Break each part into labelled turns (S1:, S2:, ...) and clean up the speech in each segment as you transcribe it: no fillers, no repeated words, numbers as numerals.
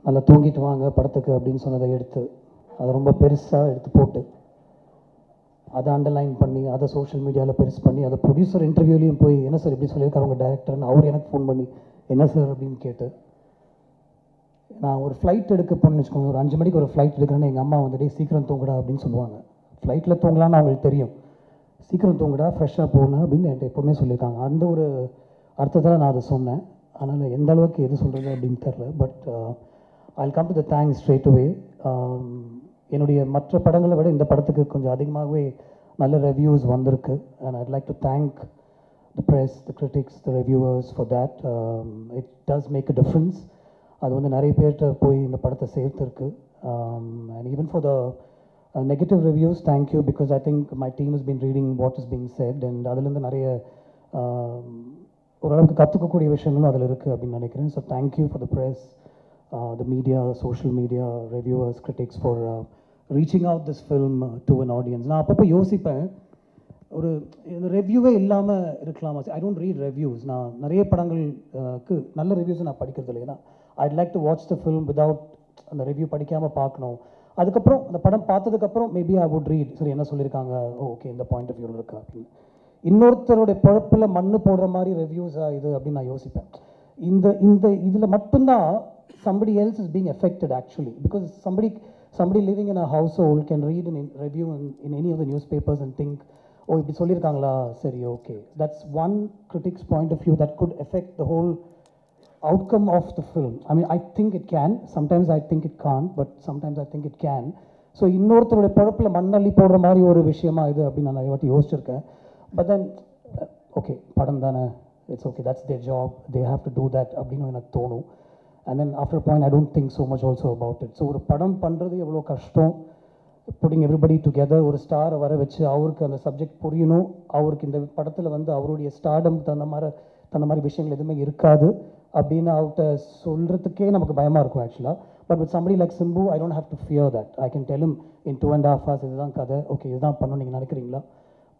S1: நல்லா தூங்கிட்டு வாங்க படத்துக்கு அப்படின்னு சொன்னதை எடுத்து அதை ரொம்ப பெருசாக எடுத்து போட்டு அதை அண்டர்லைன் பண்ணி அதை சோஷியல் மீடியாவில் பெருசு பண்ணி அதை ப்ரொடியூசர் இன்டர்வியூலையும் போய் என்ன சார் இப்படி சொல்லியிருக்காரு உங்கள் டேரக்டர்னு அவர் எனக்கு ஃபோன் பண்ணி என்ன சார் அப்படின்னு கேட்டு நான் ஒரு ஃப்ளைட் எடுக்க போகணுன்னு வச்சுக்கோங்க, ஒரு 5 மணிக்கு ஒரு ஃப்ளைட் எடுக்கிறேன்னு எங்கள் அம்மா வந்துட்டு சீக்கிரம் தூங்குடா அப்படின்னு சொல்லுவாங்க. ஃப்ளைட்டில் தூங்கலான்னு அவங்களுக்கு தெரியும். சீக்கிரம் தூங்குடா ஃப்ரெஷ்ஷாக போகணும் அப்படின்னு என்கிட்ட எப்போவுமே சொல்லியிருக்காங்க. அந்த ஒரு அர்த்தத்தில் நான் அதை சொன்னேன். அதனால் எந்த அளவுக்கு எது சொல்கிறது அப்படின்னு தெரில. But I come to the thanks straight அவே. என்னுடைய மற்ற படங்களை விட இந்த படத்துக்கு கொஞ்சம் அதிகமாகவே நல்ல ரிவ்யூஸ் வந்திருக்கு. And I'd like to thank the press, the critics, the reviewers for that. It does make a difference. அது வந்து நிறைய பேர்கிட்ட போய் இந்த படத்தை சேர்த்துருக்கு. And even for the negative reviews, thank you, because I think my team is been reading what is being said. And அதுலேருந்து நிறைய ஓரளவுக்கு கற்றுக்கக்கூடிய விஷயங்களும் அதில் இருக்குது அப்படின்னு நினைக்கிறேன். So thank you for the press, the media, social media, reviewers, critics for reaching out this film to an audience. நான் அப்பப்போ யோசிப்பேன், ஒரு இந்த ரிவ்யூவே இல்லாமல் இருக்கலாமா? I don't read reviews. நான் நிறைய படங்களுக்கு நல்ல ரிவ்யூஸை நான் படிக்கிறது இல்லை. ஏன்னா ஐட் like to watch the film without அந்த ரிவ்யூ படிக்காமல் பார்க்கணும். அதுக்கப்புறம் அந்த படம் பார்த்ததுக்கப்புறம் மேபி ஐ வுட் ரீட், சரி என்ன சொல்லியிருக்காங்க, ஓகே இந்த பாயிண்ட் ஆஃப் வியூவில் இருக்கா அப்படின்னு. இன்னொருத்தருடைய பழப்பில் மண்ணு போடுற மாதிரி ரிவ்யூஸாக இது அப்படின்னு நான் யோசிப்பேன். இந்த இந்த இதில் மட்டும்தான் somebody else is being affected actually, because somebody living in a household can read an review in any of the newspapers and think, oh இப்படி சொல்லியிருக்காங்களா, சரி okay. That's one critic's point of view that could affect the whole outcome of the film. I mean, I think it can, sometimes I think it can't, but sometimes I think it can. So இன்னொருத்தருடைய பழப்பில் மண்ணள்ளி போடுற மாதிரி ஒரு விஷயமா இது அப்படின்னு நான் நிறைய வாட்டி யோசிச்சிருக்கேன். But then okay, படம் தானே, it's okay, that's their job, they have to do that அப்படின்னு எனக்கு தோணும். And then after a point I don't think so much also about it. So ஒரு படம் பண்ணுறது எவ்வளோ கஷ்டம், putting everybody together, ஒரு ஸ்டாரை வர வச்சு அவருக்கு அந்த சப்ஜெக்ட் புரியணும், அவருக்கு இந்த படத்தில் வந்து அவருடைய ஸ்டார்டம் தகுந்த மாதிரி விஷயங்கள் எதுவுமே இருக்காது அப்படின்னு அவர்கிட்ட சொல்கிறதுக்கே நமக்கு பயமாக இருக்கும் ஆக்சுவலாக. But with somebody like Simbu, I don't have to fear that. I can tell him in 2.5 hours இதுதான் கதை, ஓகே இதுதான் பண்ணணும் நீங்கள் நினைக்கிறீங்களா,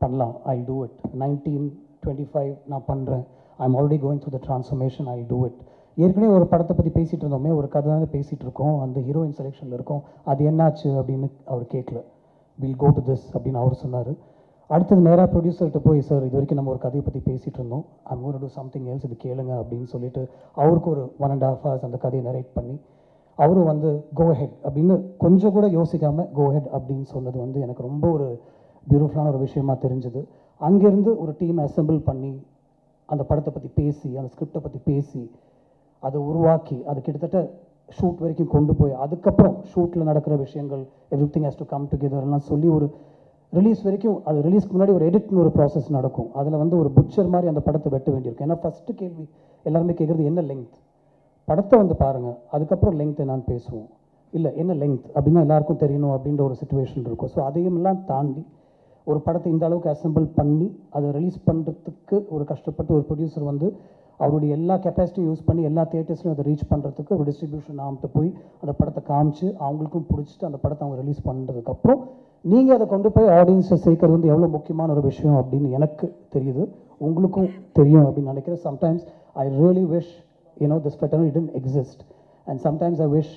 S1: பண்ணலாம், I'll do it. 1925 நான் பண்ணுறேன், I'm already going through the transformation, I'll do it. ஏற்கனவே ஒரு படத்தை பற்றி பேசிகிட்டு இருந்தோமே, ஒரு கதை தான் பேசிகிட்டு இருக்கோம், அந்த ஹீரோயின் செலெக்ஷனில் இருக்கோம், அது என்னாச்சு அப்படின்னு அவர் கேட்கல. வில் கோ டு திஸ் அப்படின்னு அவர் சொன்னார். அடுத்தது நேராக ப்ரொடியூசர்கிட்ட போய், சார் இது வரைக்கும் நம்ம ஒரு கதையை பற்றி பேசிகிட்டு இருந்தோம், I'm going to to something else, இது கேளுங்க அப்படின்னு சொல்லிட்டு அவருக்கு ஒரு 1.5 hours அந்த கதையை நரேட் பண்ணி அவரும் வந்து கோ ஹெட் அப்படின்னு கொஞ்சம் கூட யோசிக்காமல் கோ ஹெட் அப்படின்னு சொன்னது வந்து எனக்கு ரொம்ப ஒரு பியூட்டிஃபுல்லான ஒரு விஷயமா தெரிஞ்சுது. அங்கேருந்து ஒரு டீம் அசெம்பிள் பண்ணி அந்த படத்தை பற்றி பேசி, அந்த ஸ்கிரிப்டை பற்றி பேசி, அதை உருவாக்கி, அது கிட்டத்தட்ட ஷூட் வரைக்கும் கொண்டு போய், அதுக்கப்புறம் ஷூட்டில் நடக்கிற விஷயங்கள் everything has to come டுகெதர்லாம் சொல்லி ஒரு ரிலீஸ் வரைக்கும், அது ரிலீஸ்க்கு முன்னாடி ஒரு எடிட்னு ஒரு ப்ராசஸ் நடக்கும். அதில் வந்து ஒரு புட்சர் மாதிரி அந்த படத்தை வெட்ட வேண்டியிருக்கும். ஏன்னா ஃபஸ்ட்டு கேள்வி எல்லாருமே கேட்குறது என்ன லெங்க், படத்தை வந்து பாருங்கள் அதுக்கப்புறம் லெங்க் என்னான்னு பேசுவோம், இல்லை என்ன லெங்க் அப்படின்னா எல்லாருக்கும் தெரியணும் அப்படின்ற ஒரு சுச்சுவேஷன் இருக்கும். ஸோ அதையும்லாம் தாண்டி ஒரு படத்தை இந்த அளவுக்கு அசெம்பிள் பண்ணி அதை ரிலீஸ் பண்ணுறதுக்கு ஒரு கஷ்டப்பட்டு ஒரு ப்ரொடியூசர் வந்து அவருடைய எல்லா கெப்பாசிட்டியும் யூஸ் பண்ணி எல்லா தியேட்டர்ஸ்லையும் அதை ரீச் பண்ணுறதுக்கு ஒரு டிஸ்ட்ரிபியூஷன் ஆகிட்டு போய் அந்த படத்தை காமிச்சு அவங்களுக்கும் பிடிச்சிட்டு அந்த படத்தை அவங்க ரிலீஸ் பண்ணுறதுக்கப்புறம் நீங்கள் அதை கொண்டு போய் ஆடியன்ஸை சேர்க்கறது வந்து எவ்வளோ முக்கியமான ஒரு விஷயம் அப்படின்னு எனக்கு தெரியுது, உங்களுக்கும் தெரியும் அப்படின்னு நினைக்கிறேன். Sometimes I really wish this fraternity didn't exist, and sometimes I wish,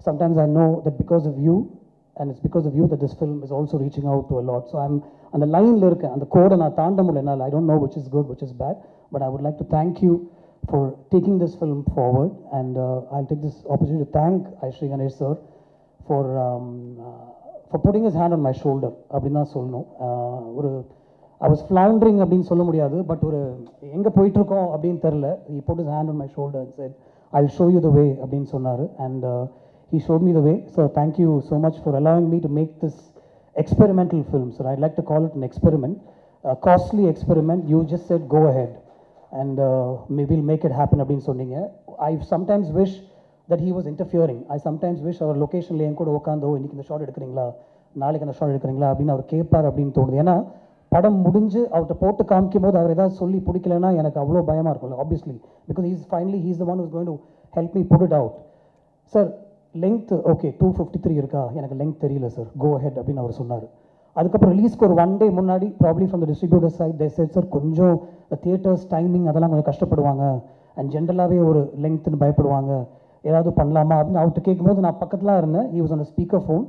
S1: sometimes I know that because of you, and it's because of you that this film is also reaching out to a lot. So I'm அந்த லைனில் இருக்கேன், அந்த கோடை நான் தாண்ட முடியல என்னால். I don't know which is good, which is bad, but I would like to thank you for taking this film forward, and I'll take this opportunity to thank Shri Ganesh sir for putting his hand on my shoulder அப்படின்னு தான் சொல்லணும். ஒரு I was floundering அப்படின்னு சொல்ல முடியாது, but ஒரு எங்கே போயிட்டுருக்கோம் அப்படின்னு தெரில. He put his hand on my shoulder and said, I'll show you the way அப்படின்னு சொன்னார். And he showed me the way. So thank you so much for allowing me to make this experimental film. So I'd like to call it an experiment, a costly experiment. You just said go ahead and maybe we'll make it happen அப்படின்னு சொன்னீங்க. I sometimes wish that he was interfering. I sometimes wish our locationல என் கூட உட்காந்தோ இன்னைக்கு இந்த shot எடுக்கிறீங்களா, நாளைக்கு அந்த shot எடுக்கிறீங்களா அப்படின்னு அவர் கேட்பார் அப்படின்னு தோணுது. ஏன்னா படம் முடிஞ்சு அவர்கிட்ட போட்டு காமிக்கும் போது அவர் ஏதாவது சொல்லி பிடிக்கலன்னா எனக்கு அவ்வளோ பயமாக இருக்கும்ல, obviously, because he's the one who's going to help me put it out. Sir length okay 253 இருக்கா, எனக்கு லெங்க் தெரியல சார், கோ ஹெட் அப்படின்னு அவர் சொன்னார். அதுக்கப்புறம் ரிலீஸ்க்கு ஒரு 1 day முன்னாடி probably from the distributor side they said, sir கொஞ்சம் தியேட்டர்ஸ் டைமிங் அதெல்லாம் கொஞ்சம் கஷ்டப்படுவாங்க, அண்ட் ஜென்ரலாகவே ஒரு லெங்க்த்துன்னு பயப்படுவாங்க, ஏதாவது பண்ணலாமா அப்படின்னு அவர்கிட்ட கேட்கும்போது நான் பக்கத்தில் இருந்தேன். he was on a speaker phone.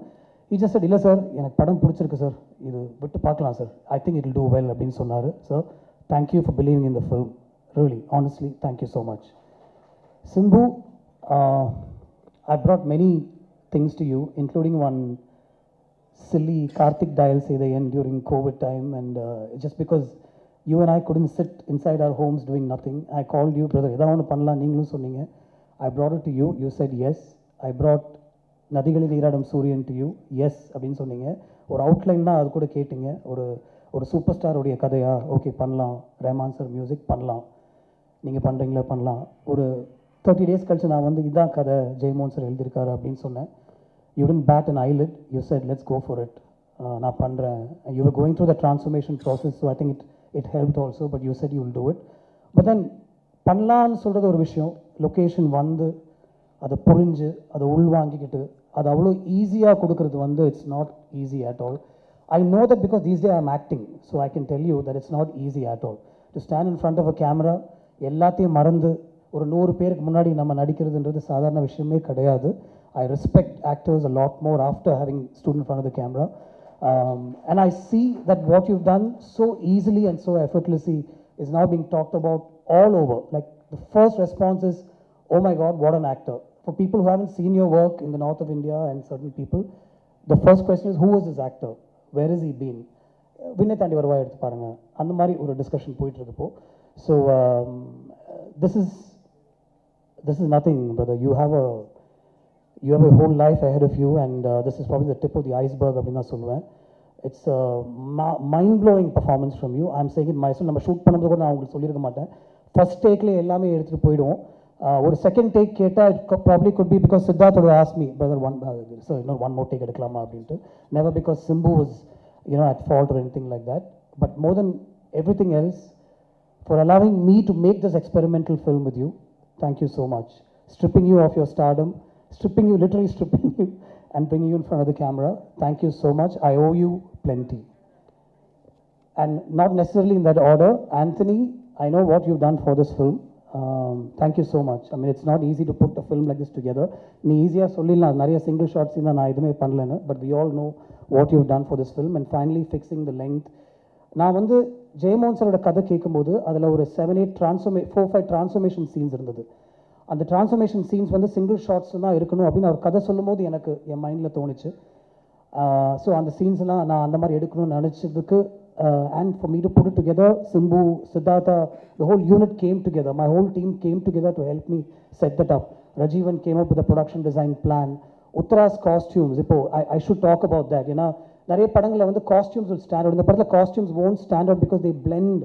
S1: he just said, இல்லை சார் எனக்கு படம் பிடிச்சிருக்கு சார், இது விட்டு பார்க்கலாம் sir, I think it will do well அப்படின்னு சொன்னார். Sir thank you for believing in the film, really honestly thank you so much. Simbu, I brought many things to you, including one silly Karthik dial say the end during COVID time, and just because you and I couldn't sit inside our homes doing nothing, I called you, brother edha onu pannalam neengalum sonninga, I brought it to you, you said yes. I brought நதிகளில் நீராடும் சூரியன் to you, yes அப்படின்னு சொன்னீங்க. ஒரு outline தான் அது கூட கேட்டிங்க. ஒரு சூப்பர் ஸ்டாருடைய கதையா, ஓகே பண்ணலாம், ரஹ்மான் சார் மியூசிக் பண்ணலாம், நீங்கள் பண்ணுறீங்களா பண்ணலாம். ஒரு 30 days கழிச்சு நான் வந்து இதான் கதை ஜெயமோகன் சார் எழுதியிருக்காரு அப்படின்னு சொன்னேன். You didn't bat an eyelid, you said let's go for it. நான் பண்ணுறேன். You were going through the transformation process, so I think it helped also, but you said you will do it. But then பண்ணலான்னு சொல்கிறது ஒரு விஷயம், location வந்து அதை புரிஞ்சு அதை உள்வாங்கிக்கிட்டு அது அவ்வளோ ஈஸியாக கொடுக்கறது வந்து it's not easy at all. I know that because these days I'm acting, so I can tell you that it's not easy at all. To stand in front of a camera, எல்லாத்தையும் மறந்து ஒரு 100 பேருக்கு முன்னாடி நம்ம நடிக்கிறதுன்றது சாதாரண விஷயமே கிடையாது. I respect actors a lot more after having stood in front of the camera. And I see that what you've done so easily and so effortlessly is now being talked about all over. Like the first response is, oh my God, what an actor. For people who haven't seen your work in the north of India and certain people, the first question is, who is this actor? Where has he been? விண்ணை தாண்டி வருவா எடுத்து பாருங்க, அந்த மாதிரி ஒரு discussion போயிட்டு இருக்கப்போ. So this is nothing, brother. You have a whole life ahead of you, and this is probably the tip of the iceberg அப்படின்னு நான் சொல்லுவேன். It's a mind-blowing performance from you. I'm saying it myself. நம்ம shoot பண்ணும்போது கூட நான் உங்களுக்கு சொல்லியிருக்க மாட்டேன். ஃபர்ஸ்ட் டேக்லேயே எல்லாமே எடுத்துகிட்டு போயிடுவோம். ஒரு செகண்ட் டேக் கேட்டால் probably could be because Siddharth would ask me, brother, one more take எடுக்கலாமா அப்படின்ட்டு. Never because Simbu was at fault or anything like that. But more than everything else, for allowing me to make this experimental film with you, thank you so much. Stripping you of your stardom, literally stripping you and bringing you in front of the camera. Thank you so much. I owe you plenty. And not necessarily in that order, Anthony, I know what you've done for this film. Thank you so much. I mean, it's not easy to put a film like this together. நீ ஈஸியாக சொல்லிடலாம், நிறைய single shorts தான் நான் எதுவுமே பண்ணலன்னு. But we all know what you've done for this film, and finally fixing the length. நான் வந்து ஜெயமோகன் சாரோட கதை கேட்கும்போது அதில் ஒரு 4-5 டிரான்ஸ்ஃபர்மேஷன் சீன்ஸ் இருந்தது. அந்த டிரான்ஸ்ஃபர்மேஷன் சீன்ஸ் வந்து சிங்கிள் ஷார்ட்ஸ் தான் இருக்கணும் அப்படின்னு அவர் கதை சொல்லும் போது எனக்கு என் மைண்டில் தோணுச்சு. ஸோ அந்த சீன்ஸ்லாம் நான் அந்த மாதிரி எடுக்கணும்னு நினச்சதுக்கு, and for me to put it together, Simbu, Siddhartha, the whole unit came together. My whole team came together to help me set that up. Rajivan came up with a production design plan. Uttara's costumes, I should talk about that. நிறைய படங்களில் வந்து costumes will stand out. இந்த படத்தில் costumes won't stand out because they blend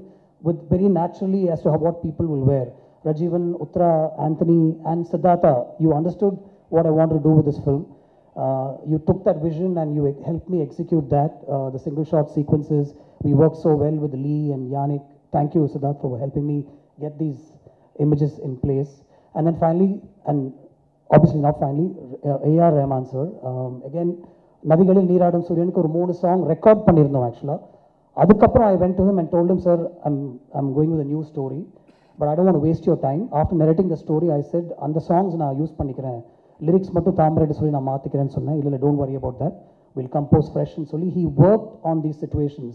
S1: with very naturally as to what people will wear. Rajivan, Uttara, Anthony and Siddhartha, you understood what I wanted to do with this film. You took that vision and you helped me execute that. The single shot sequences, we worked so well with Lee and Yannick. Thank you, Siddharth, for helping me get these images in place. And then finally, and obviously not finally, A.R. Rahman sir, again, நதிகளில் நீராடும் சூரியனுக்கு ஒரு 3 song record பண்ணியிருந்தோம் ஆக்சுவலாக. அதுக்கப்புறம் I went to him and told him, sir, I'm going with a new story, but I don't want to waste your time. After narrating the story, I said, அந்த songs நான் use பண்ணிக்கிறேன், lyrics மட்டும் தாம்பரேட்டு சொல்லி நான் மாற்றிக்கிறேன்னு சொன்னேன். இல்லை don't worry about that, will compose ஃப்ரெஷ்ன்னு சொல்லி he worked on these situations.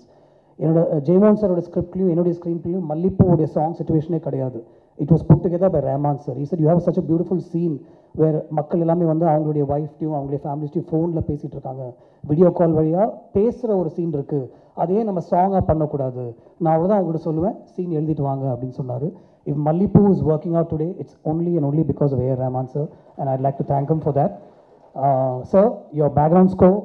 S1: என்னோட ஜெயமோகன் சாரோட ஸ்கிரிப்ட்லையும் என்னுடைய ஸ்க்ரீன்ப்லேயும் மல்லிப்பூவுடைய சாங் சிச்சுவேஷனே கிடையாது. It was put together by Rahman sir. He said, you have such a beautiful scene where மக்கள் எல்லாமே வந்து அவங்களுடைய ஒய்ஃப்டையும் அவங்களுடைய ஃபேமிலிஸ்டையும் ஃபோனில் பேசிகிட்டு இருக்காங்க, வீடியோ கால் வழியாக பேசுகிற ஒரு சீன் இருக்குது, அதே நம்ம சாங்காக பண்ணக்கூடாது. நான் அவ்வளோதான் அவங்கள்ட்ட சொல்லுவேன், சீன் எழுதிட்டு வாங்க அப்படின்னு சொன்னார். If Mallipu is working out today, it's only and only because of A.R. Rahman sir, and I'd like to thank him for that. Sir, your background score,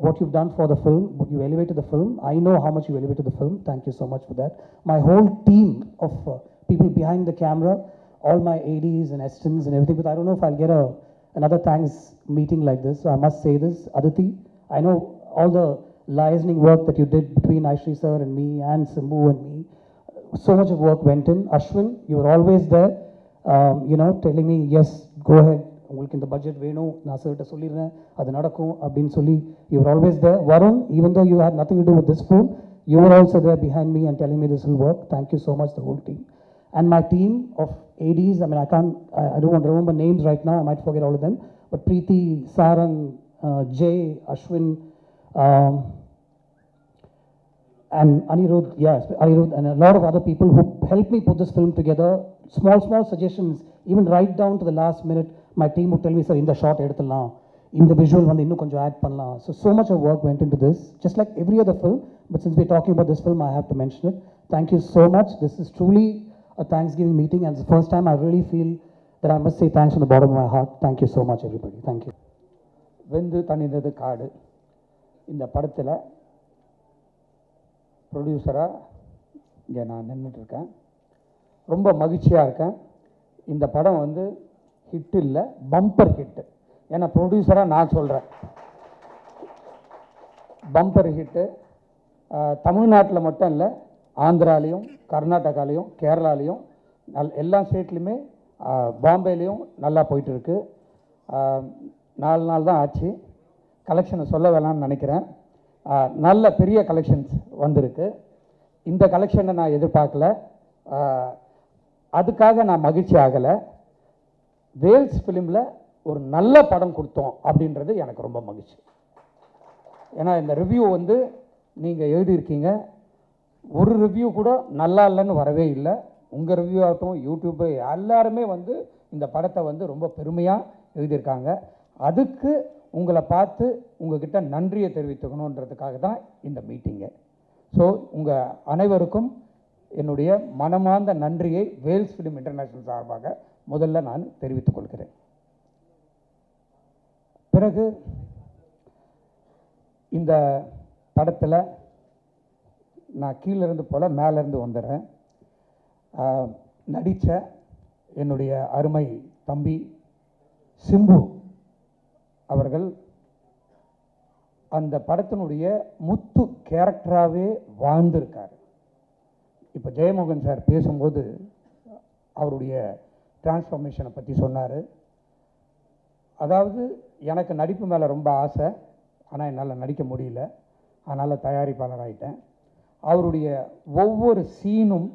S1: what you've done for the film, you elevated the film. I know how much you elevated the film. Thank you so much for that. My whole team of people behind the camera, all my ADs and assistants and everything, but I don't know if I'll get another thanks meeting like this, so I must say this. Aditi, I know all the liaising work that you did between Aishri sir and me and Simbu and me. So much of work went in. Ashwin, you were always there, telling me, yes, go ahead, உங்களுக்கு இந்த budget வேணும், நான் சார்கிட்ட சொல்லிடுறேன், அது நடக்கும் அப்படின்னு சொல்லி you were always there. Varun, even though you had nothing to do with this film, you were also there behind me and telling me this will work. Thank you so much, the whole team. And my team of ADs, I mean, I don't want to remember names right now, I might forget all of them, but Preeti, Sarang, Jay, Ashwin, um, and Anirudh, yes, Anirudh, and a lot of other people who helped me put this film together. Small suggestions, even right down to the last minute, my team would tell me, sir, in the shot eduthalam, in the visual vandu innum konjam add pannalam. So much of work went into this, just like every other film, but since we're talking about this film, I have to mention it. Thank you so much. This is truly a Thanksgiving meeting, and it's the first time I really feel that I must say thanks from the bottom of my heart. Thank you so much, everybody. Thank you.
S2: Vendhu Thanindhathu Kaadu இந்த படத்தில் ப்ரொடியூசராக இங்கே நான் நின்றுட்டுருக்கேன். ரொம்ப மகிழ்ச்சியாக இருக்கேன். இந்த படம் வந்து ஹிட் இல்லை, பம்பர் ஹிட்டு. ஏன்னா ப்ரொடியூசராக நான் சொல்கிறேன், பம்பர் ஹிட்டு. தமிழ்நாட்டில் மட்டும் இல்லை, ஆந்திராலையும் கர்நாடகாலையும் கேரளாலையும் எல்லா ஸ்டேட்லேயுமே பாம்பேலையும் நல்லா போயிட்டுருக்கு. 4 நாள் தான் ஆச்சு. கலெக்ஷனை சொல்ல வேணாம்னு நினைக்கிறேன். நல்ல பெரிய கலெக்ஷன்ஸ் வந்திருக்கு. இந்த கலெக்ஷனை நான் எதிர்பார்க்கல, அதுக்காக நான் மகிழ்ச்சி ஆகலை. வேல்ஸ் ஃபிலிமில் ஒரு நல்ல படம் கொடுத்தோம் அப்படின்றது எனக்கு ரொம்ப மகிழ்ச்சி. ஏன்னா இந்த ரிவ்யூ வந்து நீங்கள் எழுதியிருக்கீங்க, ஒரு ரிவ்யூ கூட நல்லா இல்லைன்னு வரவே இல்லை. உங்கள் ரிவ்யூ ஆகட்டும், யூடியூப்பு எல்லாருமே வந்து இந்த படத்தை வந்து ரொம்ப பெருமையாக எழுதியிருக்காங்க. அதுக்கு உங்களை பார்த்து உங்ககிட்ட நன்றியை தெரிவித்துக்கணுன்றதுக்காக தான் இந்த மீட்டிங்கு. ஸோ உங்கள் அனைவருக்கும் என்னுடைய மனமார்ந்த நன்றியை வேல்ஸ் ஃபிலிம் இன்டர்நேஷ்னல் சார்பாக முதல்ல நான் தெரிவித்துக் கொள்கிறேன். பிறகு இந்த படத்தில் நான் கீழேருந்து போல மேலேருந்து வந்துடுறேன். நடித்த என்னுடைய அருமை தம்பி சிம்பு அவர்கள் அந்த படத்தினுடைய முத்து கேரக்டராகவே வாழ்ந்திருக்கார். இப்போ ஜெயமோகன் சார் பேசும்போது அவருடைய டிரான்ஸ்ஃபர்மேஷனை பற்றி சொன்னார். அதாவது எனக்கு நடிப்பு மேலே ரொம்ப ஆசை, ஆனால் என்னால் நடிக்க முடியல, அதனால் தயாரிப்பாளர் ஆகிட்டேன். அவருடைய ஒவ்வொரு சீனும்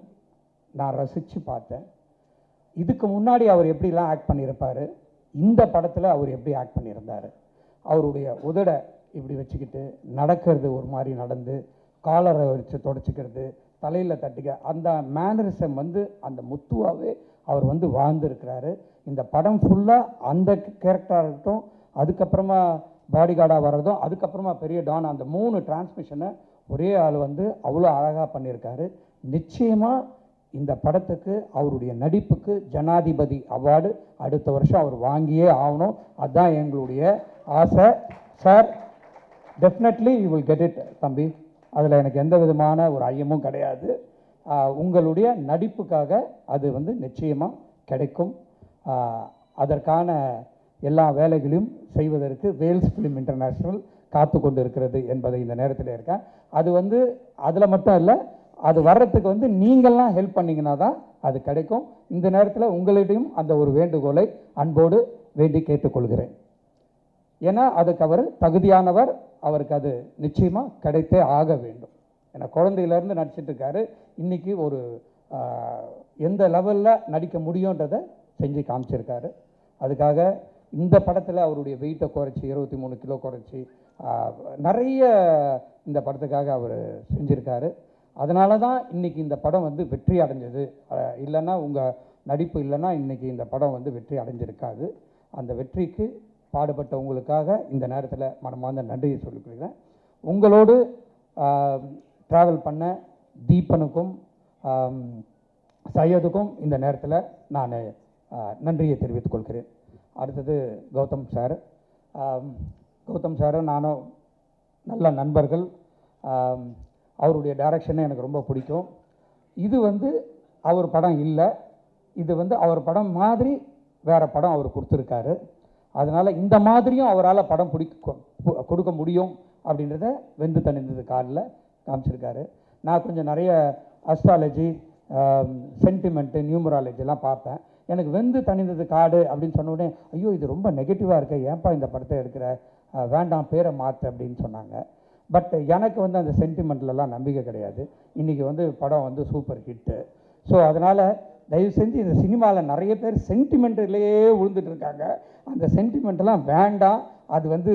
S2: நான் ரசித்து பார்த்தேன். இதுக்கு முன்னாடி அவர் எப்படிலாம் ஆக்ட் பண்ணியிருப்பார், இந்த படத்தில் அவர் எப்படி ஆக்ட் பண்ணியிருந்தார். அவருடைய உதடை இப்படி வச்சுக்கிட்டு நடக்கிறது, ஒரு மாதிரி நடந்து காலரை வச்சு தொடச்சிக்கிறது, தலையில் தட்டிக்க, அந்த மேனரிசம் வந்து அந்த முத்துவாகவே அவர் வந்து வாழ்ந்துருக்கிறாரு. இந்த படம் ஃபுல்லாக அந்த கேரக்டராக இருக்கட்டும், அதுக்கப்புறமா பாடி கார்டாக வர்றதும், அதுக்கப்புறமா பெரிய டான், அந்த 3 டிரான்ஸ்மிஷனை ஒரே ஆள் வந்து அவ்வளோ அழகாக பண்ணியிருக்காரு. நிச்சயமாக இந்த படத்துக்கு அவருடைய நடிப்புக்கு ஜனாதிபதி அவார்டு அடுத்த வருஷம் அவர் வாங்கியே ஆகணும். அதுதான் எங்களுடைய ஆசை. Sir, definitely you will get it தம்பி, அதில் எனக்கு எந்த விதமான ஒரு ஐயமும் கிடையாது. உங்களுடைய நடிப்புக்காக அது வந்து நிச்சயமாக கிடைக்கும். அதற்கான எல்லா வேலைகளையும் செய்வதற்கு வேல்ஸ் ஃபிலிம் இன்டர்நேஷ்னல் காத்து கொண்டு இருக்கிறது என்பதை இந்த நேரத்தில் இருக்கேன். அது வந்து அதில் மட்டும் இல்லை, அது வர்றதுக்கு வந்து நீங்கள்லாம் ஹெல்ப் பண்ணிங்கன்னா தான் அது கிடைக்கும். இந்த நேரத்தில் உங்களிடையும் அந்த ஒரு வேண்டுகோளை அன்போடு வேண்டி கேட்டுக்கொள்கிறேன். ஏன்னா அதுக்கு அவர் தகுதியானவர், அவருக்கு அது நிச்சயமாக கிடைத்தே ஆக வேண்டும். ஏன்னா குழந்தையிலேருந்து நடிச்சிட்டு இருக்காரு, இன்றைக்கி ஒரு எந்த லெவலில் நடிக்க முடியுன்றதை செஞ்சு காமிச்சிருக்காரு. அதுக்காக இந்த படத்தில் அவருடைய வெயிட்டை குறைச்சி 23 கிலோ குறைச்சி நிறைய இந்த படத்துக்காக அவர் செஞ்சுருக்காரு. அதனால தான் இன்றைக்கி இந்த படம் வந்து வெற்றி அடைஞ்சது. இல்லைன்னா உங்கள் நடிப்பு இல்லைன்னா இன்றைக்கி இந்த படம் வந்து வெற்றி அடைஞ்சிருக்காது. அந்த வெற்றிக்கு பாடுபட்ட உங்களுக்காக இந்த நேரத்தில் மனமார்ந்த நன்றியை சொல்லிக்கொள்கிறேன். உங்களோடு ட்ராவல் பண்ண தீபனுக்கும் சையதுக்கும் இந்த நேரத்தில் நான் நன்றியை தெரிவித்துக் கொள்கிறேன். அடுத்தது கௌதம் சார். கௌதம் சாரும் நானும் நல்ல நண்பர்கள். அவருடைய டைரக்ஷனே எனக்கு ரொம்ப பிடிக்கும். இது வந்து அவர் படம் இல்லை, இது வந்து அவர் படம் மாதிரி வேறு படம் அவர் கொடுத்துருக்காரு. அதனால் இந்த மாதிரியும் அவரால் படம் கொடுக்க முடியும் அப்படின்றத வெந்து தணிந்தது காலில் காமிச்சிருக்காரு. நான் கொஞ்சம் நிறைய அஸ்ட்ராலஜி, சென்டிமெண்ட்டு, நியூமராலஜிலாம் பார்ப்பேன். எனக்கு வெந்து தணிந்தது காடு அப்படின்னு சொன்ன உடனே, ஐயோ இது ரொம்ப நெகட்டிவாக இருக்க, ஏன்ப்பா இந்த படத்தை எடுக்கிற, வேண்டாம் பேரை மாற்று அப்படின்னு சொன்னாங்க. பட் எனக்கு வந்து அந்த சென்டிமெண்ட்லலாம் நம்பிக்கை கிடையாது. இன்றைக்கி வந்து படம் வந்து சூப்பர் ஹிட்டு. ஸோ அதனால் தயவு செஞ்சு இந்த சினிமாவில் நிறைய பேர் சென்டிமெண்ட்லேயே விழுந்துட்டு இருக்காங்க. அந்த சென்டிமெண்ட்லாம் வேண்டாம். அது வந்து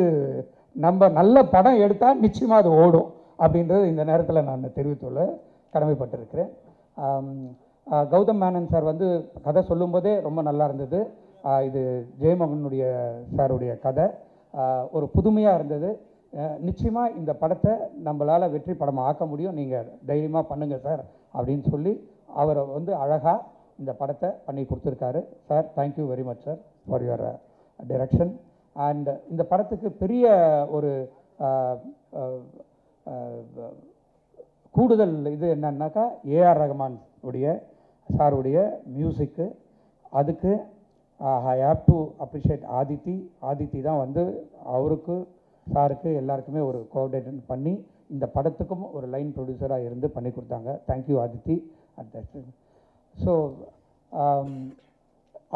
S2: நம்ம நல்ல படம் எடுத்தால் நிச்சயமாக அது ஓடும் அப்படின்றது இந்த நேரத்தில் நான் தெரிவித்துள்ள கடமைப்பட்டிருக்கிறேன். கௌதம் மேனன் சார் வந்து கதை சொல்லும்போதே ரொம்ப நல்லா இருந்தது. இது ஜெயமோகனுடைய சாருடைய கதை ஒரு புதுமையாக இருந்தது. நிச்சயமாக இந்த படத்தை நம்மளால் வெற்றி படமாக ஆக்க முடியும், நீங்கள் தைரியமாக பண்ணுங்கள் சார் அப்படின்னு சொல்லி அவரை வந்து அழகாக இந்த படத்தை பண்ணி கொடுத்துருக்காரு. Sir thank you very much sir for your direction. And இந்த படத்துக்கு பெரிய ஒரு கூடுதல் இது என்னன்னாக்கா ஏஆர் ரஹ்மான் உடைய சாருடைய மியூசிக்கு. அதுக்கு I have to appreciate Aditi தான் வந்து அவருக்கு சாருக்கு எல்லாருக்குமே ஒரு கோஆர்டினேட் பண்ணி இந்த படத்துக்கும் ஒரு லைன் ப்ரொடியூசராக இருந்து பண்ணி கொடுத்தாங்க. தேங்க்யூ ஆதித்தி. ஸோ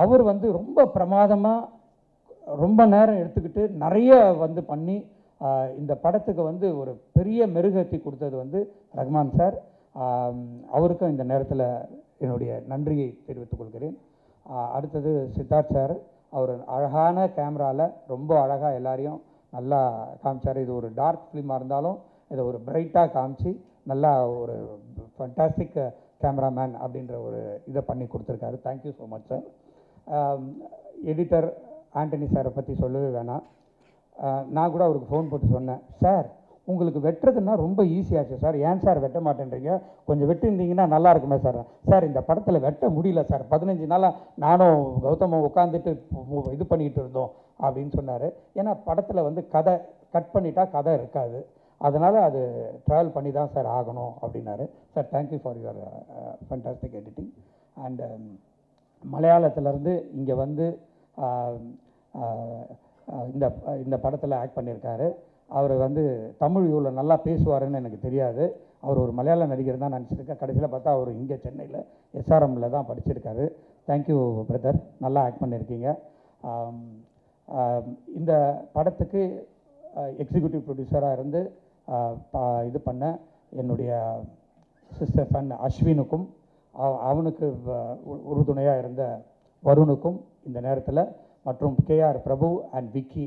S2: அவர் வந்து ரொம்ப பிரமாதமாக ரொம்ப நேரம் எடுத்துக்கிட்டு நிறைய வந்து பண்ணி இந்த படத்துக்கு வந்து ஒரு பெரிய மெருகேற்றி கொடுத்தது வந்து ரஹ்மான் சார். அவருக்கும் இந்த நேரத்தில் என்னுடைய நன்றியை தெரிவித்துக் கொள்கிறேன். அடுத்தது சித்தார்த் சார். அவர் அழகான கேமராவில் ரொம்ப அழகாக எல்லாரையும் நல்லா காமிச்சார். இது ஒரு டார்க் ஃபிலிமாக இருந்தாலும் இதை ஒரு பிரைட்டாக காமிச்சு நல்லா ஒரு ஃபண்டாஸ்டிக் கேமராமேன் அப்படின்ற ஒரு இதை பண்ணி கொடுத்துருக்காரு. Thank you so much sir. Editor Antony சாரை பற்றி சொல்லவே வேணாம். நான் கூட அவருக்கு ஃபோன் போட்டு சொன்னேன், சார் உங்களுக்கு வெட்டுறதுன்னா ரொம்ப ஈஸியாச்சு சார், ஏன் சார் வெட்ட மாட்டேன்றீங்க, கொஞ்சம் வெட்டிருந்தீங்கன்னா நல்லா இருக்குமே சார். சார் இந்த படத்தில் வெட்ட முடியல சார், 15 நாளாக நானும் கௌதமும் உட்காந்துட்டு இது பண்ணிக்கிட்டு இருந்தோம் அப்படின்னு சொன்னார். ஏன்னா படத்தில் வந்து கதை கட் பண்ணிட்டா கதை இருக்காது, அதனால் அது ட்ராவல் பண்ணி தான் சார் ஆகணும் அப்படின்னாரு. Sir thank you for your fantastic editing. And மலையாளத்திலேருந்து இங்கே வந்து இந்த படத்தில் ஆக்ட் பண்ணியிருக்காரு. அவர் வந்து தமிழ் இவ்வளோ நல்லா பேசுவாருன்னு எனக்கு தெரியாது. அவர் ஒரு மலையாள நடிகர் தான் நினச்சிருக்கேன். கடைசியில் பார்த்தா அவர் இங்கே சென்னையில் எஸ்ஆர்எம்மில் தான் படிச்சிருக்காரு. தேங்க்யூ பிரதர், நல்லா ஆக்ட் பண்ணியிருக்கீங்க. இந்த படத்துக்கு எக்ஸிக்யூட்டிவ் ப்ரொடியூசராக இருந்து இது பண்ண என்னுடைய சிஸ்டர் சன் அஸ்வினுக்கும் அவனுக்கு உறுதுணையாக இருந்த வருணுக்கும் இந்த நேரத்தில், மற்றும் கேஆர் பிரபு அண்ட் விக்கி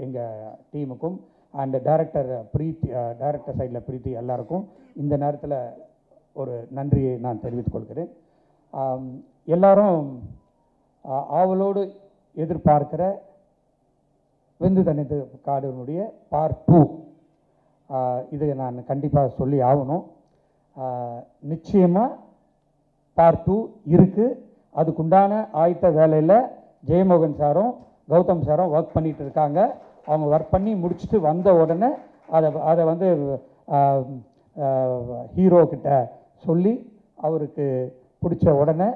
S2: எங்கள் டீமுக்கும், அண்ட் டைரக்டர் டைரக்டர் சைடில் பிரீத்தி எல்லாருக்கும் இந்த நேரத்தில் ஒரு நன்றியை நான் தெரிவித்துக் கொள்கிறேன். எல்லாரும் ஆவலோடு எதிர்பார்க்கிற வெந்து தனித்து காடுனுடைய பார்ட் 2 இதை நான் கண்டிப்பாக சொல்லி ஆகணும். நிச்சயமாக பார்ட் 2 இருக்குது. அதுக்குண்டான ஆயத்த வேலையில் ஜெயமோகன் சாரும் கௌதம் சாரும் ஒர்க் பண்ணிகிட்டு இருக்காங்க. அவங்க ஒர்க் பண்ணி முடிச்சுட்டு வந்த உடனே அதை வந்து ஹீரோ கிட்ட சொல்லி அவருக்கு பிடிச்ச உடனே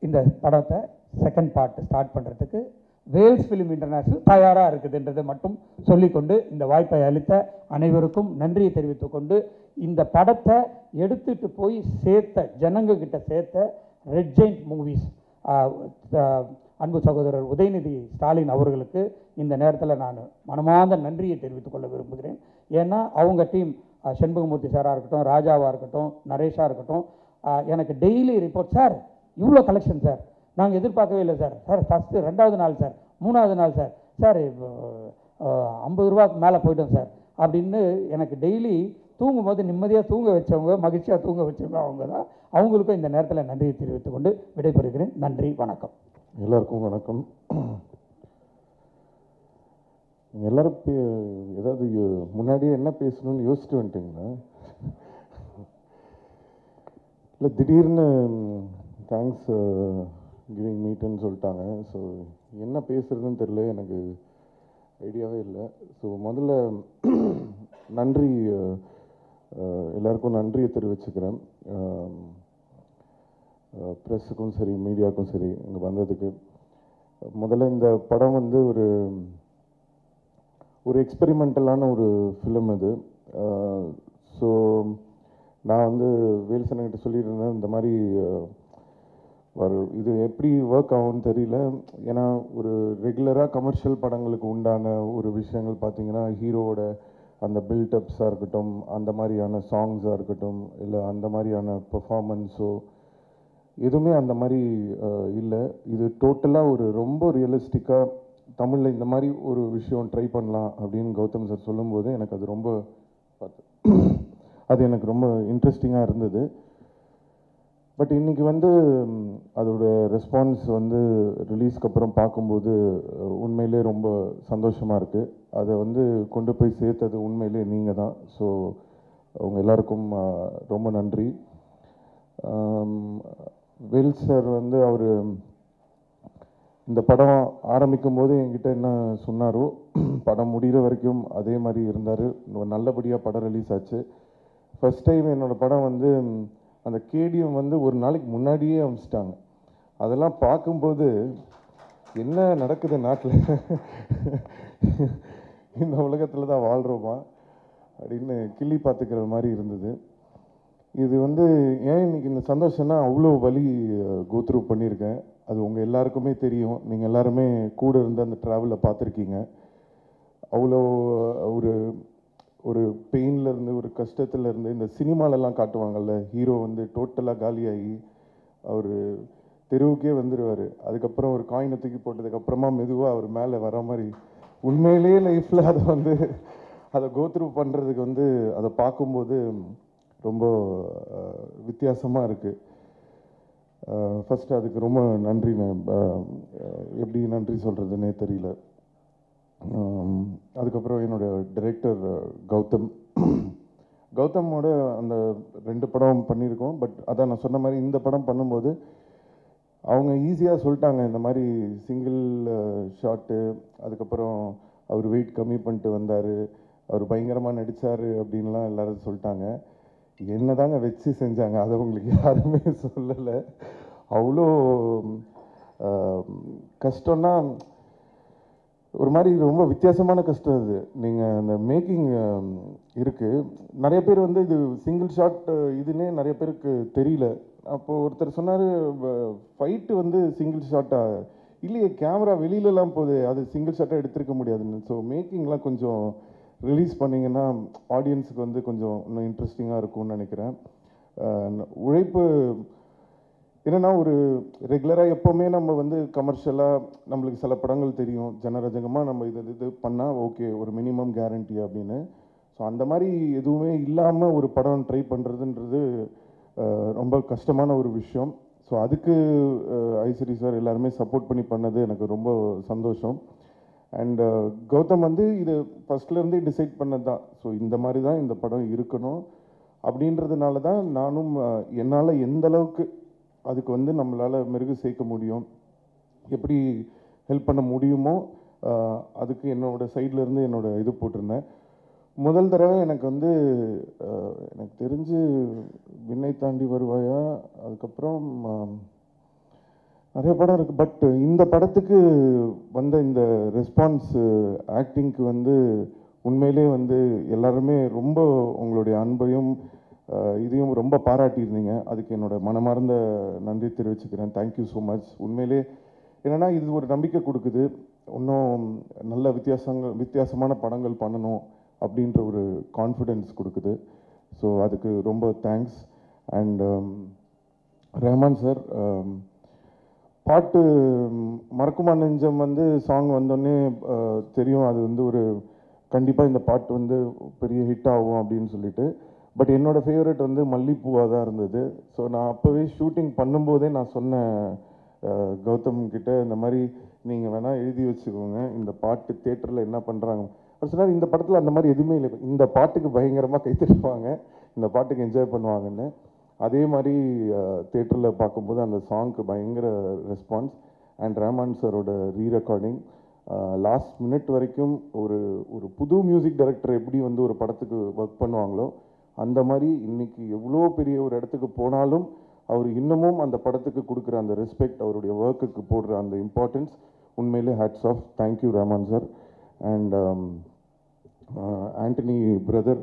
S2: இந்த படத்தை செகண்ட் பார்ட் ஸ்டார்ட் பண்ணுறதுக்கு வேல்ஸ் ஃபிலிம் இன்டர்நேஷ்னல் தயாராக இருக்குதுன்றதை மட்டும் சொல்லிக்கொண்டு இந்த வாய்ப்பை அளித்த அனைவருக்கும் நன்றியை தெரிவித்துக்கொண்டு, இந்த படத்தை எடுத்துகிட்டு போய் ஜனங்கக்கிட்ட சேர்த்த ரெட் ஜெயிண்ட் மூவிஸ் அன்பு சகோதரர் உதயநிதி ஸ்டாலின் அவர்களுக்கு இந்த நேரத்தில் நான் மனமார்ந்த நன்றியை தெரிவித்துக் கொள்ள விரும்புகிறேன். ஏன்னா அவங்க டீம் செண்பகமூர்த்தி சாராக இருக்கட்டும், ராஜாவாக இருக்கட்டும், நரேஷாக இருக்கட்டும், எனக்கு டெய்லி ரிப்போர்ட், சார் இவ்வளோ கலெக்ஷன் சார், நாங்கள் எதிர்பார்க்கவே இல்லை சார், சார் ஃபஸ்ட்டு 2வது நாள் சார், 3வது நாள் சார், சார் 50 ரூபாய்க்கு மேலே போய்ட்டோம் சார் அப்படின்னு எனக்கு டெய்லி தூங்கும்போது நிம்மதியாக தூங்க வச்சவங்க, மகிழ்ச்சியாக தூங்க வச்சவங்க அவங்க தான். அவங்களுக்கும் இந்த நேரத்தில் நன்றியை தெரிவித்துக் கொண்டு விடைபெறுகிறேன். நன்றி, வணக்கம்.
S3: எல்லாருக்கும் வணக்கம். எல்லாரும் ஏதாவது முன்னாடியே என்ன பேசணும்னு யோசிச்சுட்டு வந்துட்டீங்களா? இல்லை திடீர்னு தேங்க்ஸ் கிவிங் மீட்டுன்னு சொல்லிட்டாங்க. ஸோ என்ன பேசுகிறதுன்னு தெரியல, எனக்கு ஐடியாவே இல்லை. ஸோ முதல்ல நன்றி, எல்லாருக்கும் நன்றியை தெரிவிச்சுக்கிறேன். ப்ரெஸ்ஸுக்கும் சரி, மீடியாவுக்கும் சரி இங்கே வந்ததுக்கு. முதல்ல இந்த படம் வந்து ஒரு எக்ஸ்பெரிமெண்டலான ஒரு ஃபிலிம் இது. ஸோ நான் வந்து வேல்சனங்கிட்ட சொல்லிட்டு இருந்தேன், இந்த மாதிரி இது எப்படி ஒர்க் ஆகும்னு தெரியல. ஏன்னா ஒரு ரெகுலராக கமர்ஷியல் படங்களுக்கு உண்டான ஒரு விஷயங்கள் பார்த்திங்கன்னா, ஹீரோவோட அந்த பில்டப்ஸாக இருக்கட்டும், அந்த மாதிரியான சாங்ஸாக இருக்கட்டும், இல்லை அந்த மாதிரியான பெர்ஃபார்மன்ஸோ, எதுவுமே அந்த மாதிரி இல்லை. இது டோட்டலாக ஒரு ரொம்ப ரியலிஸ்டிக்காக தமிழில் இந்த மாதிரி ஒரு விஷயம் ட்ரை பண்ணலாம் அப்படின்னு கௌதம் சார் சொல்லும்போது எனக்கு அது ரொம்ப அது எனக்கு ரொம்ப இன்ட்ரெஸ்டிங்காக இருந்தது. பட் இன்றைக்கி வந்து அதோட ரெஸ்பான்ஸ் வந்து ரிலீஸ்க்கு அப்புறம் பார்க்கும்போது உண்மையிலே ரொம்ப சந்தோஷமாக இருக்குது. அதை வந்து கொண்டு போய் சேர்த்தது உண்மையிலே நீங்கள் தான். ஸோ அவங்க எல்லாருக்கும் ரொம்ப நன்றி. வில் சார் வந்து அவர் இந்த படம் ஆரம்பிக்கும் போது என்கிட்ட என்ன சொன்னாரோ படம் முடிகிற வரைக்கும் அதே மாதிரி இருந்தார். நல்லபடியாக படம் ரிலீஸ் ஆச்சு. ஃபஸ்ட் டைம் என்னோடய படம் வந்து அந்த கேடிஎம் வந்து ஒரு நாளைக்கு முன்னாடியே அமைச்சிட்டாங்க. அதெல்லாம் பார்க்கும்போது என்ன நடக்குது நாட்டில், இந்த உலகத்தில் தான் வாழ்கிறோமா அப்படின்னு கிள்ளி பார்த்துக்கிற மாதிரி இருந்தது. இது வந்து ஏன் இன்றைக்கி இந்த சந்தோஷம்னா அவ்வளோ வலி கோத்ரூ பண்ணியிருக்கேன். அது உங்கள் எல்லாருக்குமே தெரியும். நீங்கள் எல்லாருமே கூட இருந்து அந்த ட்ராவலில் பார்த்துருக்கீங்க. அவ்வளோ ஒரு ஒரு பெயின்லேருந்து ஒரு கஷ்டத்துலேருந்து இந்த சினிமாலெல்லாம் காட்டுவாங்கள்ல, ஹீரோ வந்து டோட்டலாக காலியாகி அவர் தெருவுக்கே வந்துடுவார். அதுக்கப்புறம் ஒரு காயினை தூக்கி போட்டதுக்கப்புறமா மெதுவாக அவர் மேலே வர மாதிரி உண்மையிலேயே லைஃப்பில் அதை வந்து அதை கோத்ரூ பண்ணுறதுக்கு வந்து அதை பார்க்கும்போது ரொம்ப வித்தியாசமாக இருக்குது. ஃபஸ்ட்டு அதுக்கு ரொம்ப நன்றி. எப்படி நன்றி சொல்கிறதுனே தெரியல. அதுக்கப்புறம் என்னோடய டைரக்டர் கௌதமோட அந்த 2 படம் பண்ணியிருக்கோம். பட் அதான் நான் சொன்ன மாதிரி இந்த படம் பண்ணும்போது அவங்க ஈஸியாக சொல்லிட்டாங்க, இந்த மாதிரி சிங்கிள் ஷாட்டு, அதுக்கப்புறம் அவர் வெயிட் கம்மி பண்ணிட்டு வந்தார், அவர் பயங்கரமாக நடித்தார் அப்படின்லாம் எல்லோரும் சொல்லிட்டாங்க. என்ன தாங்க வச்சு செஞ்சாங்க, அதை உங்களுக்கு யாருமே சொல்லலை. அவ்வளோ கஷ்டம்னா ஒரு மாதிரி ரொம்ப வித்தியாசமான கஷ்டம் அது. நீங்கள் அந்த மேக்கிங் இருக்குது, நிறைய பேர் வந்து இது சிங்கிள் ஷாட் இதுன்னே நிறைய பேருக்கு தெரியல. அப்போது ஒருத்தர் சொன்னார், ஃபைட்டு வந்து சிங்கிள் ஷாட்டாக இல்லையே, கேமரா வெளியிலலாம் போகுது, அது சிங்கிள் ஷாட்டாக எடுத்துருக்க முடியாதுன்னு. ஸோ மேக்கிங்லாம் கொஞ்சம் ரிலீஸ் பண்ணிங்கன்னா ஆடியன்ஸுக்கு வந்து கொஞ்சம் இன்னும் இன்ட்ரெஸ்டிங்காக இருக்கும்னு நினைக்கிறேன். உழைப்பு என்னென்னா, ஒரு ரெகுலராக எப்போவுமே நம்ம வந்து கமர்ஷியலாக நம்மளுக்கு சில படங்கள் தெரியும், ஜனரஜகமாக நம்ம இது பண்ணால் ஓகே ஒரு மினிமம் கேரண்டி அப்படின்னு. ஸோ அந்த மாதிரி எதுவுமே இல்லாமல் ஒரு படம் ட்ரை பண்ணுறதுன்றது ரொம்ப கஷ்டமான ஒரு விஷயம். ஸோ அதுக்கு ஐஸ்வரி சார் எல்லாருமே சப்போர்ட் பண்ணி பண்ணது எனக்கு ரொம்ப சந்தோஷம். அண்ட் கௌதம் வந்து இது ஃபஸ்ட்லேருந்தே டிசைட் பண்ணது தான். ஸோ இந்த மாதிரி தான் இந்த படம் இருக்கணும் அப்படின்றதுனால தான் நானும் என்னால் எந்த அளவுக்கு அதுக்கு வந்து நம்மளால் மெருகு சேர்க்க முடியும், எப்படி ஹெல்ப் பண்ண முடியுமோ அதுக்கு என்னோடய சைட்லேருந்து என்னோடய இது போட்டிருந்தேன். முதல் தடவை எனக்கு வந்து எனக்கு தெரிஞ்சு விண்ணை தாண்டி வருவாயா, அதுக்கப்புறம் நிறைய படம் இருக்குது. பட் இந்த படத்துக்கு வந்த இந்த ரெஸ்பான்ஸ் ஆக்டிங்க்கு வந்து உண்மையிலே வந்து எல்லாருமே ரொம்ப உங்களுடைய அன்பையும் இதையும் ரொம்ப பாராட்டியிருந்தீங்க. அதுக்கு என்னோட மனமார்ந்த நன்றி தெரிவிச்சுக்கிறேன். Thank you so much. உண்மையிலே என்னென்னா இது ஒரு நம்பிக்கை கொடுக்குது, இன்னும் நல்ல வித்தியாசமான படங்கள் பண்ணணும் அப்படின்ற ஒரு கான்ஃபிடென்ஸ் கொடுக்குது. ஸோ அதுக்கு ரொம்ப தேங்க்ஸ். அண்ட் ரஹ்மான் சார், பாட்டு மறக்குமா நெஞ்சம் வந்து சாங் வந்தோடனே தெரியும் அது வந்து ஒரு கண்டிப்பாக இந்த பாட்டு வந்து பெரிய ஹிட் ஆகும் அப்படின்னு சொல்லிட்டு. பட் என்னோடய ஃபேவரட் வந்து மல்லிப்பூவாக தான் இருந்தது. ஸோ நான் அப்போவே ஷூட்டிங் பண்ணும்போதே நான் சொன்னேன் கௌதம் கிட்ட, இந்த மாதிரி நீங்கள் வேணால் எழுதி வச்சுக்கோங்க, இந்த பாட்டு தேட்டரில் என்ன பண்ணுறாங்க. அவர் சொன்னார், இந்த படத்தில் அந்த மாதிரி எதுவுமே இல்லை, இந்த பாட்டுக்கு பயங்கரமாக கைத்தட்டுவாங்க, இந்த பாட்டுக்கு என்ஜாய் பண்ணுவாங்கன்னு. அதே மாதிரி தேட்டரில் பார்க்கும்போது அந்த சாங்க்கு பயங்கர ரெஸ்பான்ஸ். அண்ட் ரஹ்மான் சாரோட ரீரெக்கார்டிங் லாஸ்ட் மினிட் வரைக்கும் ஒரு ஒரு புது மியூசிக் டைரக்டர் எப்படி வந்து ஒரு படத்துக்கு ஒர்க் பண்ணுவாங்களோ அந்த மாதிரி இன்றைக்கி எவ்வளோ பெரிய ஒரு இடத்துக்கு போனாலும் அவர் இன்னமும் அந்த படத்துக்கு கொடுக்குற அந்த ரெஸ்பெக்ட், அவருடைய ஒர்க்குக்கு போடுற அந்த இம்பார்ட்டன்ஸ் உண்மையிலே hats off. Thank you Rahman sir. And Antony brother,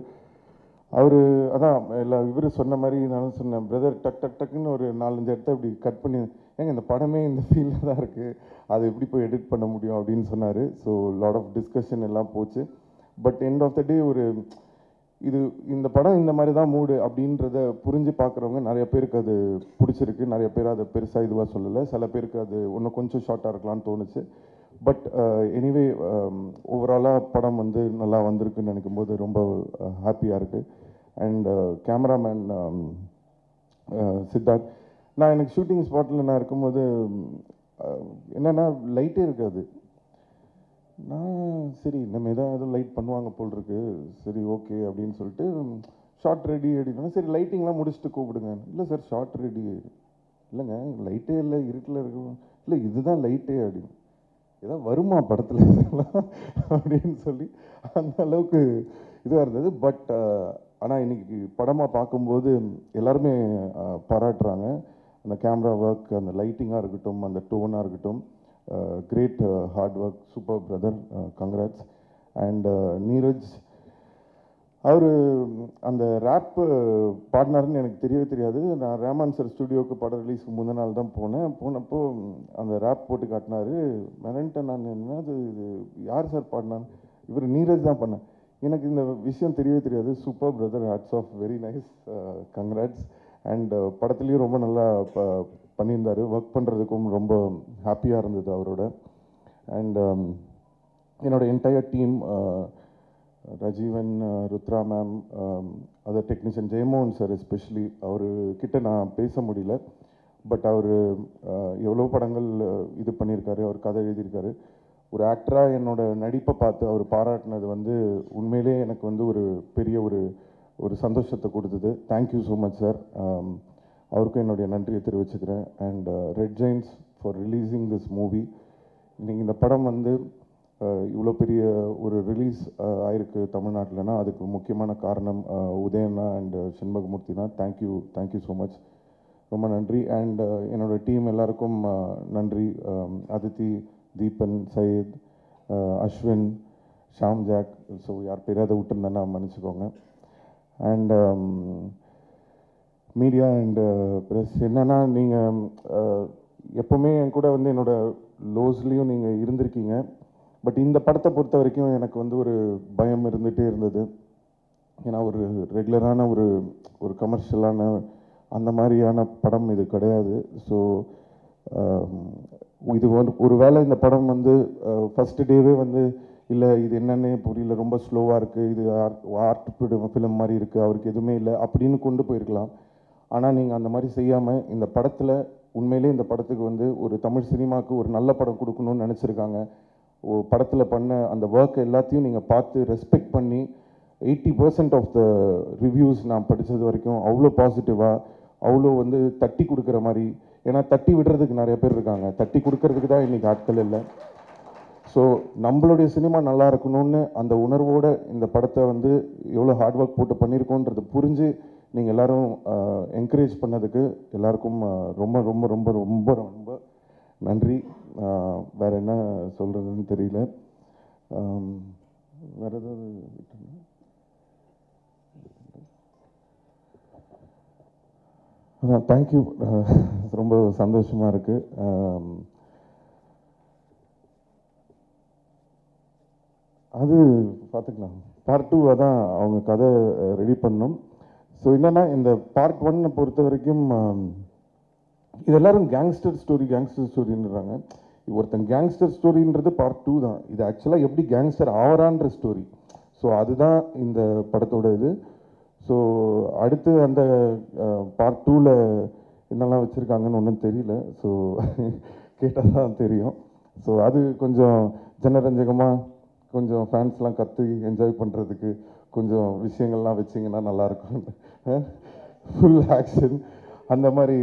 S3: அவர் அதான் இவர் சொன்ன மாதிரி நானும் சொன்னேன், பிரதர் டக் டக் டக்குன்னு ஒரு 4-5 இடத்த இப்படி கட் பண்ணி, ஏங்க இந்த படமே இந்த ஃபீல்டில் தான் இருக்குது, அதை எப்படி போய் எடிட் பண்ண முடியும் அப்படின்னு சொன்னார். ஸோ லாட் ஆஃப் டிஸ்கஷன் எல்லாம் போச்சு. பட் எண்ட் ஆஃப் த டே ஒரு இது இந்த படம் இந்த மாதிரி தான் மூடு அப்படின்றத புரிஞ்சு பார்க்குறவங்க நிறைய பேருக்கு அது பிடிச்சிருக்கு. நிறைய பேர் அதை பெருசாக இதுவாக சொல்லலை. சில பேருக்கு அது இன்னும் கொஞ்சம் ஷார்ட்டாக இருக்கலாம்னு தோணுச்சு. பட் எனிவே ஓவராலாக படம் வந்து நல்லா வந்திருக்குன்னு நினைக்கும் போது ரொம்ப ஹாப்பியாக இருக்குது. அண்ட் கேமராமேன் சித்தார்த், நான் எனக்கு ஷூட்டிங் ஸ்பாட்டில் நான் இருக்கும்போது என்னென்னா லைட்டே இருக்காது. நான் சரி நம்ம ஏதோ லைட் பண்ணுவாங்க போல் இருக்கு, சரி ஓகே அப்படின்னு சொல்லிட்டு ஷார்ட் ரெடி அப்படின்னா சரி லைட்டிங்லாம் முடிச்சுட்டு கூப்பிடுங்க. இல்லை சார் ஷார்ட் ரெடி இல்லைங்க, லைட்டே இல்லை, இருட்டில் இருக்கும். இல்லை இதுதான் லைட்டே அப்படின்னு, ஏதாவது வருமா படத்தில் அப்படின்னு சொல்லி அந்த அளவுக்கு இதுவாக இருந்தது. பட் ஆனால் இன்னைக்கு படமாக பார்க்கும்போது எல்லாருமே பாராட்டுறாங்க. அந்த கேமரா ஒர்க், அந்த லைட்டிங்காக இருக்கட்டும், அந்த டோனாக இருக்கட்டும், great hard work, super brother, congrats. And Neeraj அவர் அந்த ரேப் பாடினாருன்னு எனக்கு தெரியவே தெரியாது. நான் ரேமான் சார் ஸ்டுடியோவுக்கு படம் ரிலீஸ்க்கு முந்தின நாள் தான் போனப்போ அந்த ரேப் போட்டு காட்டினாரு. மிரண்டேன் நான், என்னது இது யார் சார் பாடினான்னு. இவர் நீரஜ் தான் பண்ணேன். எனக்கு இந்த விஷயம் தெரியவே தெரியாது. Super brother, hats off, very nice, congrats. And படத்துலேயும் ரொம்ப நல்லா பண்ணியிருந்தார். ஒர்க் பண்ணுறதுக்கும் ரொம்ப ஹாப்பியாக இருந்தது அவரோட. அண்ட் என்னோட entire team, Rajeevan, Rudra ma'am, other technician Jeyamohan sir especially, அவர்கிட்ட நான் பேச முடியல. பட் அவர் எவ்வளோ படங்கள் இது பண்ணியிருக்காரு, அவர் கதை எழுதியிருக்காரு. ஒரு ஆக்டராக என்னோட நடிப்பை பார்த்து அவர் பாராட்டினது வந்து உண்மையிலே எனக்கு வந்து ஒரு பெரிய ஒரு சந்தோஷத்தை கொடுத்தது. Thank you so much sir. அவருக்கும் என்னுடைய நன்றியை தெரிவிச்சுக்கிறேன். And red giants for releasing this movie. இன்றைக்கி இந்த படம் வந்து இவ்வளோ பெரிய ஒரு ரிலீஸ் ஆயிருக்கு தமிழ்நாட்டில்னா அதுக்கு முக்கியமான காரணம் உதயண்ணா அண்ட் செண்பகமூர்த்தினா. தேங்க்யூ ஸோ மச், ரொம்ப நன்றி. அண்ட் என்னோடய டீம் எல்லாருக்கும் நன்றி. அதித்தி, தீபன், சையத், அஸ்வின், ஷாம் ஜாக், ஸோ யார் பேராத விட்டுருந்தேன்னா மன்னிச்சுக்கோங்க. அண்ட் மீடியா அண்ட் ப்ரெஸ், என்னென்னா நீங்கள் எப்போவுமே என் கூட வந்து என்னோடய லோஸ்லேயும் நீங்கள் இருந்திருக்கீங்க. பட் இந்த படத்தை பொறுத்த வரைக்கும் எனக்கு வந்து ஒரு பயம் இருந்துகிட்டே இருந்தது. ஏன்னா ஒரு ரெகுலரான ஒரு கமர்ஷியலான அந்த மாதிரியான படம் இது கிடையாது. ஸோ இது வந்து ஒரு வேளை இந்த படம் வந்து ஃபஸ்ட்டு டேவே வந்து இல்லை இது என்னன்னே புரியல, ரொம்ப ஸ்லோவாக இருக்குது, இது ஆர்ட் ஃபிலிம் மாதிரி இருக்குது, அவருக்கு எதுவுமே இல்லை அப்படின்னு கொண்டு போயிருக்கலாம். ஆனால் நீங்கள் அந்த மாதிரி செய்யாமல் இந்த படத்தில் உண்மையிலே இந்த படத்துக்கு வந்து ஒரு தமிழ் சினிமாவுக்கு ஒரு நல்ல படம் கொடுக்கணும்னு நினச்சிருக்காங்க. படத்தில் பண்ண அந்த ஒர்க் எல்லாத்தையும் நீங்கள் பார்த்து ரெஸ்பெக்ட் பண்ணி 80% ஆஃப் த ரிவ்யூஸ் நான் படித்தது வரைக்கும் அவ்வளோ பாசிட்டிவாக, அவ்வளோ வந்து தட்டி கொடுக்குற மாதிரி. ஏன்னா தட்டி விடுறதுக்கு நிறைய பேர் இருக்காங்க, தட்டி கொடுக்கறதுக்கு தான் இன்றைக்கி ஆட்கள் இல்லை. ஸோ நம்மளுடைய சினிமா நல்லா இருக்கணும்னு அந்த உணர்வோடு இந்த படத்தை வந்து எவ்வளோ ஹார்ட் ஒர்க் போட்டு பண்ணியிருக்கோன்றது புரிஞ்சு நீங்கள் எல்லோரும் என்கரேஜ் பண்ணதுக்கு எல்லாருக்கும் ரொம்ப ரொம்ப ரொம்ப ரொம்ப ரொம்ப நன்றி. வேறு என்ன சொல்கிறதுன்னு தெரியல. வேறு ஏதாவது தேங்க்யூ, ரொம்ப சந்தோஷமாக இருக்குது. அது பார்த்துக்கலாம். பார்ட் 2 தான் அவங்க கதை ரெடி பண்ணணும். ஸோ என்னென்னா இந்த பார்ட் 1 பொறுத்த வரைக்கும் இது எல்லோரும் கேங்ஸ்டர் ஸ்டோரின்றாங்க. ஒருத்தன் கேங்ஸ்டர் ஸ்டோரின்றது பார்ட் 2 தான். இது ஆக்சுவலாக எப்படி கேங்ஸ்டர் ஆவரான்ற ஸ்டோரி. ஸோ அதுதான் இந்த படத்தோட இது. ஸோ அடுத்து அந்த பார்ட் 2ல் என்னெல்லாம் வச்சுருக்காங்கன்னு ஒன்றும் தெரியல. ஸோ கேட்டால் தான் தெரியும். ஸோ அது கொஞ்சம் ஜனரஞ்சகமாக கொஞ்சம் ஃபேன்ஸ்லாம் கற்று என்ஜாய் பண்ணுறதுக்கு கொஞ்சம் விஷயங்கள்லாம் வச்சிங்கன்னா நல்லாயிருக்கும். ஃபுல் ஆக்ஷன் அந்த மாதிரி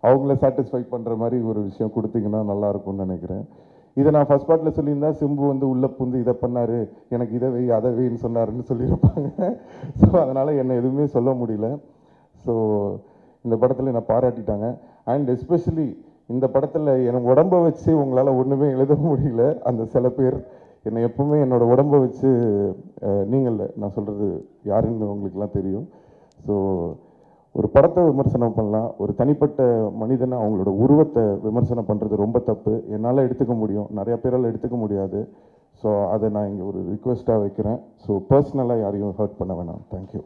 S3: அவங்கள சாட்டிஸ்ஃபை பண்ணுற மாதிரி ஒரு விஷயம் கொடுத்தீங்கன்னா நல்லாயிருக்கும்னு நினைக்கிறேன். இதை நான் ஃபஸ்ட் பார்ட்டில் சொல்லியிருந்தா சிம்பு வந்து உள்ளே புந்து இதை பண்ணார், எனக்கு இதை வை அதை வைன்னு சொன்னாருன்னு சொல்லியிருப்பாங்க. ஸோ அதனால் என்னை எதுவுமே சொல்ல முடியல. ஸோ இந்த படத்தில் என்னை பாராட்டிட்டாங்க. அண்ட் எஸ்பெஷலி இந்த படத்தில் எனக்கு உடம்பை வச்சு உங்களால் ஒன்றுமே எழுத முடியல. அந்த சில பேர் என்னை எப்பவுமே என்னோடய உடம்பை வச்சு நீங்கள் நான் சொல்கிறது யாருன்னு உங்களுக்கெல்லாம் தெரியும். ஸோ ஒரு படத்தை விமர்சனம் பண்ணலாம், ஒரு தனிப்பட்ட மனிதனை அவங்களோட உருவத்தை விமர்சனம் பண்ணுறது ரொம்ப தப்பு. என்னால் எடுத்துக்க முடியும், நிறையா பேரால் எடுத்துக்க முடியாது. ஸோ அதை நான் இங்கே ஒரு ரிக்வெஸ்ட்டாக வைக்கிறேன். ஸோ பர்சனலாக யாரையும் ஹர்ட் பண்ண வேணாம். தேங்க்யூ.